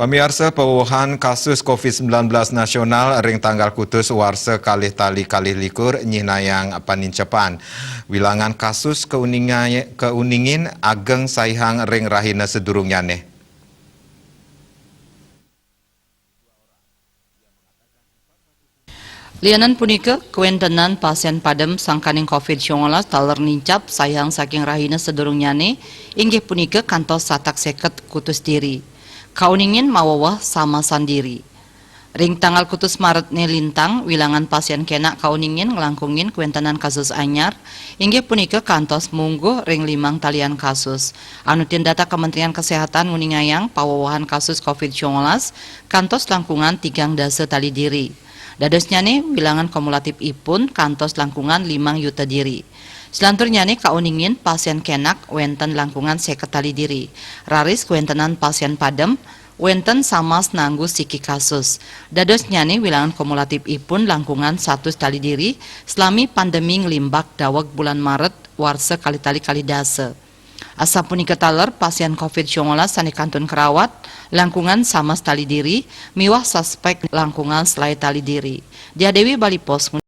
Pamirsa pewuhan kasus COVID-19 nasional ring tanggal kutus warsa kalih tali kalih likur nyinayang panincepan. Wilangan kasus keuningin ageng saihang ring rahina sedurungnya neh. Lianan punika kuentenan pasien padem sangkaning COVID-19 taler nincap sayang saking rahina sedurungnyane inggih punika kantos satak seket kutus diri. Kauningin mawawah sama sandiri. Ring tanggal kutus Maret ne lintang wilangan pasien kena kauningin ngelangkungin kuentenan kasus anyar inggih punika kantos mungguh ring 5 talian kasus. Anutin data Kementerian Kesehatan nguningayang pawawahan kasus COVID-19 kantos langkungan 3 dasa tali diri. Dadosnya nih wilangan kumulatif ipun kantos langkungan 5 yuta diri. Selanturnya nih kauningin pasien kenak wenten langkungan 50 tali diri. Raris kuentenan pasien padem wenten sama nanggu siki kasus. Dadosnya nih wilangan kumulatif ipun langkungan 100 tali diri selami pandemi ngelimbak dawag bulan Maret warsa kali tali kali dasa. Asa punika taler pasien COVID-19 sani kantun kerawat langkungan sama tali diri miwah suspek langkungan selai tali diri. Dia Dewi Bali Pos.